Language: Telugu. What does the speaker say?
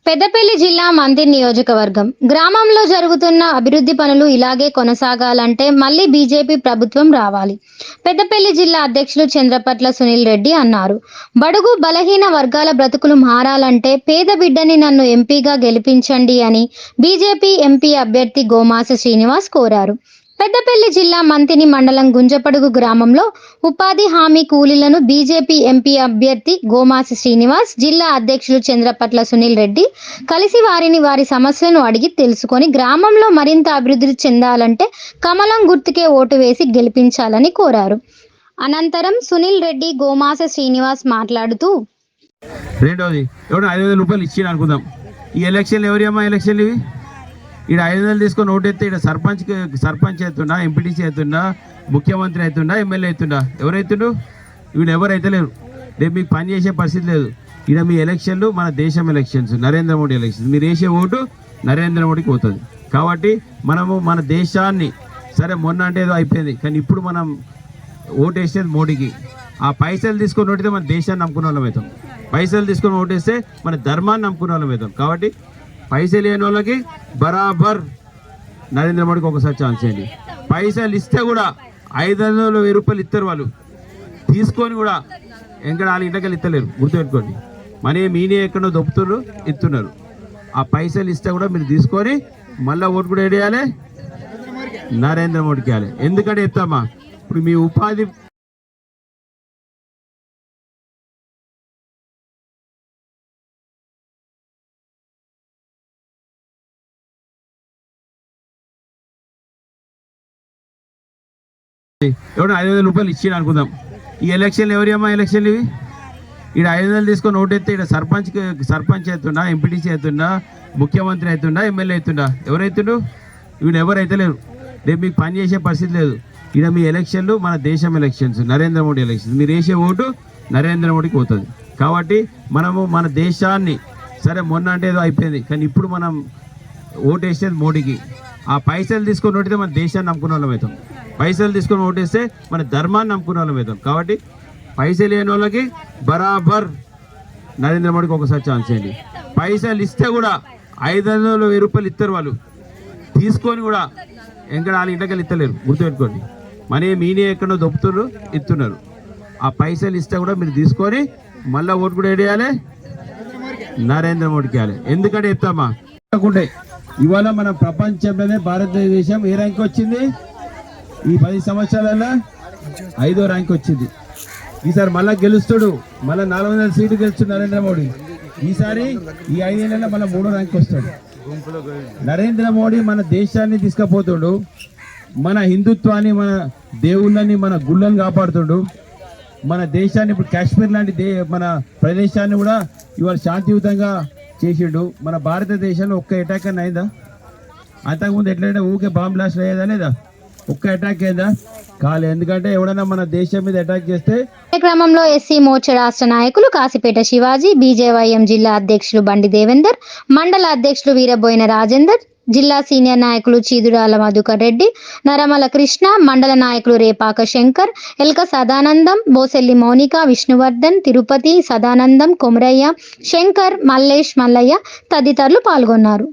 పెద్దపల్లి జిల్లా మందిర్ నియోజకవర్గం గ్రామంలో జరుగుతున్న అభివృద్ధి పనులు ఇలాగే కొనసాగాలంటే మళ్ళీ బీజేపీ ప్రభుత్వం రావాలి. పెద్దపల్లి జిల్లా అధ్యక్షులు చంద్రపట్ల సునీల్ రెడ్డి అన్నారు. బడుగు బలహీన వర్గాల బ్రతుకులు మారాలంటే పేద బిడ్డని నన్ను ఎంపీగా గెలిపించండి అని బీజేపీ ఎంపీ అభ్యర్థి గోమాస శ్రీనివాస్ కోరారు. పెద్దపల్లి జిల్లా మంతిని మండలం గుంజపడుగు గ్రామంలో ఉపాధి హామీ కూలీలను బీజేపీ ఎంపీ అభ్యర్థి గోమాసి శ్రీనివాస్, జిల్లా అధ్యక్షులు చంద్రపట్ల సునీల్ రెడ్డి కలిసి వారి సమస్యలను అడిగి తెలుసుకొని గ్రామంలో మరింత అభివృద్ధి చెందాలంటే కమలం గుర్తుకే ఓటు వేసి గెలిపించాలని కోరారు. అనంతరం సునీల్ రెడ్డి, గోమాస శ్రీనివాస్ మాట్లాడుతూ, రెండోది 5,000 రూపాయలు ఇచ్చి అనుకుందాం. ఈ ఎలక్షన్లు ఎవరియమ్మా ఎలక్షన్లు ఇవి? ఇక్కడ 500 తీసుకొని ఓటెత్తే ఇక్కడ సర్పంచ్ అవుతుండా, ఎంపీటీసీ అవుతుండా, ముఖ్యమంత్రి అవుతుండా, ఎమ్మెల్యే అవుతుండా? ఎవరైతుండు? వీళ్ళు ఎవరైతే లేరు. రేపు మీకు పని చేసే పరిస్థితి లేదు. ఇక్కడ మీ ఎలక్షన్లు మన దేశం ఎలక్షన్స్, నరేంద్ర మోడీ ఎలక్షన్స్. మీరు వేసే ఓటు నరేంద్ర మోడీకి పోతుంది. కాబట్టి మనము మన దేశాన్ని, సరే మొన్న అంటే ఏదో అయిపోయింది, కానీ ఇప్పుడు మనం ఓటు వేసేది మోడీకి. ఆ పైసలు తీసుకొని ఓటితే మన దేశాన్ని నమ్ముకున్న వాళ్ళం అవుతాం. పైసలు తీసుకొని ఓటేస్తే మన ధర్మాన్ని నమ్ముకున్న వాళ్ళం అవుతాం. కాబట్టి పైసలు లేని వాళ్ళకి బరాబర్ నరేంద్ర మోడీకి ఒకసారి ఛాన్స్ చేయండి. పైసలు ఇస్తే కూడా 500 రూపాయలు ఇస్తారు వాళ్ళు, తీసుకొని కూడా ఎక్కడ వాళ్ళ ఇంటికి ఇస్తలేరు. గుర్తుపెట్టుకోండి, మనీ మీనే ఎక్కడో దొప్పుతున్నారు, ఇస్తున్నారు. ఆ పైసలు ఇస్తే కూడా మీరు తీసుకొని మళ్ళీ ఓటు కూడా వేయాలి, నరేంద్ర మోడీకి వేయాలి. ఎందుకంటే చెప్తామా, ఇప్పుడు మీ ఉపాధి ఎవడో 5,000 రూపాయలు ఇచ్చి అనుకుందాం. ఈ ఎలక్షన్లు ఎవరియమ్మా ఎలక్షన్లు ఇవి? ఇక్కడ 500 తీసుకొని ఓటెత్తే ఇక్కడ సర్పంచ్ అవుతుండా, ఎంపీటీసీ అవుతుండా, ముఖ్యమంత్రి అవుతుండా, ఎమ్మెల్యే అవుతుండా? ఎవరైతుండు? వీళ్ళు ఎవరైతే లేరు. రేపు మీకు పని చేసే పరిస్థితి లేదు. ఇక్కడ మీ ఎలక్షన్లు మన దేశం ఎలక్షన్స్, నరేంద్ర మోడీ ఎలక్షన్స్. మీరు వేసే ఓటు నరేంద్ర మోడీకి పోతుంది. కాబట్టి మనము మన దేశాన్ని, సరే మొన్న అంటే ఏదో అయిపోయింది, కానీ ఇప్పుడు మనం ఓటు వేసేది మోడీకి. ఆ పైసలు తీసుకొని ఓటితే మన దేశాన్ని నమ్ముకున్న వాళ్ళం అవుతాం. పైసలు తీసుకొని ఓటేస్తే మన ధర్మాన్ని నమ్ముకున్న వాళ్ళం అవుతాం. కాబట్టి పైసలు లేని వాళ్ళకి బరాబర్ నరేంద్ర మోడీకి ఒకసారి ఛాన్స్ చేయండి. పైసలు ఇస్తే కూడా 500 రూపాయలు ఇస్తారు వాళ్ళు, తీసుకొని కూడా ఎక్కడ వాళ్ళ ఇంటికి ఇస్తలేరు. గుర్తుపెట్టుకోండి, మనీ మీనే ఎక్కడో దొప్పుతున్నారు, ఇస్తున్నారు. ఆ పైసలు ఇస్తే కూడా మీరు తీసుకొని మళ్ళీ ఓటు కూడా వేయాలి, నరేంద్ర మోడీకి వేయాలి. ఎందుకంటే చెప్తామా, ఇవాళ మన ప్రపంచంలోనే భారతదేశం ఏ ర్యాంక్ వచ్చింది? ఈ 10 సంవత్సరాలలో 5వ ర్యాంక్ వచ్చింది. ఈసారి మళ్ళా గెలుస్తాడు, మళ్ళీ 400 సీట్లు గెలుస్తాడు నరేంద్ర మోడీ. ఈసారి ఈ 5 ఏళ్ళలో మళ్ళీ 3వ ర్యాంక్ వస్తాడు. నరేంద్ర మోడీ మన దేశాన్ని తీసుకుపోతాడు, మన హిందుత్వాన్ని, మన దేవుళ్ళని, మన గుళ్ళని కాపాడుతాడు. మన దేశాన్ని ఇప్పుడు కాశ్మీర్ లాంటి మన ప్రదేశాన్ని కూడా ఇవాళ శాంతియుతంగా చేసిండు. మన భారతదేశంలో ఒక్క అటాక్ అని అయిందా? అంతకుముందు ఎట్లయినా ఊకే బాంబ్ బ్లాస్ట్ అయ్యేదా లేదా? ఒక్క అటాక్ అయిందా? కాలే. ఎందుకంటే ఎవడన్నా మన దేశం మీద అటాక్ చేస్తే. కార్యక్రమంలో ఎస్సీ మోర్చా రాష్ట్ర నాయకులు కాసిపేట శివాజీ, బీజేవైఎం జిల్లా అధ్యక్షులు బండి దేవేందర్, మండల అధ్యక్షులు వీరబోయిన రాజేందర్, జిల్లా సీనియర్ నాయకులు చీదురాల మధుకర్ రెడ్డి, నరమల కృష్ణ, మండల నాయకులు రేపాక శంకర్, ఎల్క సదానందం, బోసెల్లి మౌనిక, విష్ణువర్ధన్, తిరుపతి, సదానందం, కొమరయ్య, శంకర్, మల్లేష్, మల్లయ్య తదితరులు పాల్గొన్నారు.